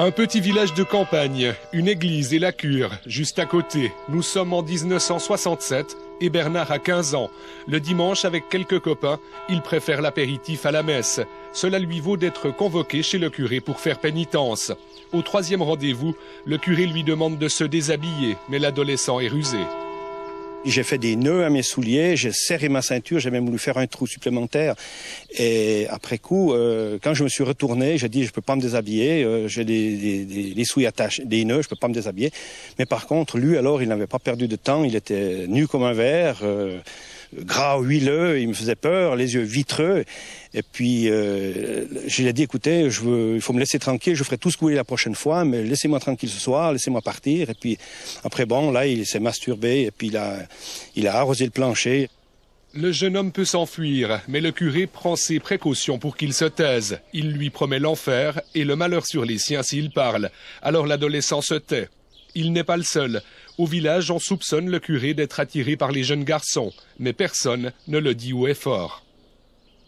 Un petit village de campagne, une église et la cure, juste à côté. Nous sommes en 1967 et Bernard a 15 ans. Le dimanche, avec quelques copains, il préfère l'apéritif à la messe. Cela lui vaut d'être convoqué chez le curé pour faire pénitence. Au troisième rendez-vous, le curé lui demande de se déshabiller, mais l'adolescent est rusé. J'ai fait des nœuds à mes souliers, j'ai serré ma ceinture, j'ai même voulu faire un trou supplémentaire. Et après coup, quand je me suis retourné, j'ai dit je peux pas me déshabiller, j'ai des souliers attachés, des nœuds, je peux pas me déshabiller. Mais par contre, lui alors, il n'avait pas perdu de temps, il était nu comme un verre, gras, huileux, il me faisait peur, les yeux vitreux. Et puis, je lui ai dit, écoutez, il faut me laisser tranquille, je ferai tout ce que vous voulez la prochaine fois, mais laissez-moi tranquille ce soir, laissez-moi partir. Et puis, après, bon, là, il s'est masturbé, et puis il a arrosé le plancher. Le jeune homme peut s'enfuir, mais le curé prend ses précautions pour qu'il se taise. Il lui promet l'enfer et le malheur sur les siens s'il parle. Alors l'adolescent se tait. Il n'est pas le seul. Au village, on soupçonne le curé d'être attiré par les jeunes garçons, mais personne ne le dit haut et fort.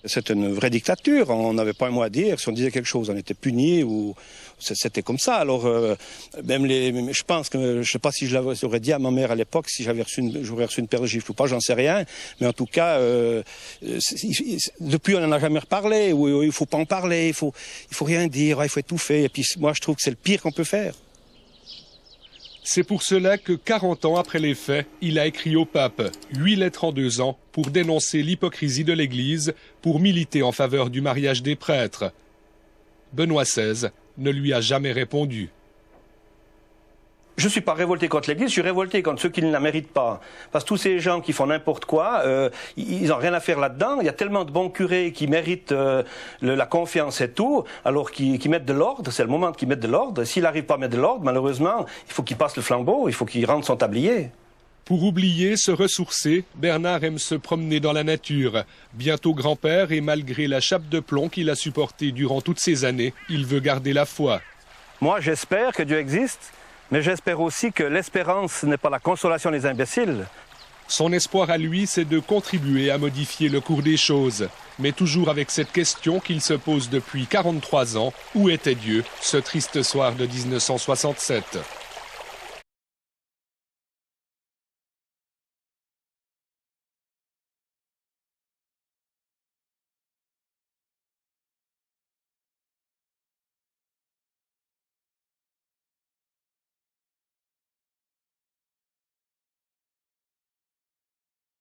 C'est une vraie dictature, on n'avait pas un mot à dire, si on disait quelque chose, on était puni, ou c'était comme ça. Alors, je pense que, je sais pas si je l'aurais dit à ma mère à l'époque, si j'aurais reçu une paire de gifles ou pas, j'en sais rien, mais en tout cas, depuis on n'en a jamais reparlé, ou il faut pas en parler, il faut rien dire, il faut étouffer, et puis moi je trouve que c'est le pire qu'on peut faire. C'est pour cela que 40 ans après les faits, il a écrit au pape 8 lettres en 2 ans pour dénoncer l'hypocrisie de l'Église, pour militer en faveur du mariage des prêtres. Benoît XVI ne lui a jamais répondu. Je ne suis pas révolté contre l'Église, je suis révolté contre ceux qui ne la méritent pas. Parce que tous ces gens qui font n'importe quoi, ils n'ont rien à faire là-dedans. Il y a tellement de bons curés qui méritent la confiance et tout, alors qu'ils mettent de l'ordre, c'est le moment qu'ils mettent de l'ordre. S'il n'arrive pas à mettre de l'ordre, malheureusement, il faut qu'il passe le flambeau, il faut qu'il rentre son tablier. Pour oublier, se ressourcer, Bernard aime se promener dans la nature. Bientôt grand-père et malgré la chape de plomb qu'il a supportée durant toutes ces années, il veut garder la foi. Moi, j'espère que Dieu existe. Mais j'espère aussi que l'espérance n'est pas la consolation des imbéciles. Son espoir à lui, c'est de contribuer à modifier le cours des choses. Mais toujours avec cette question qu'il se pose depuis 43 ans, où était Dieu ce triste soir de 1967 ?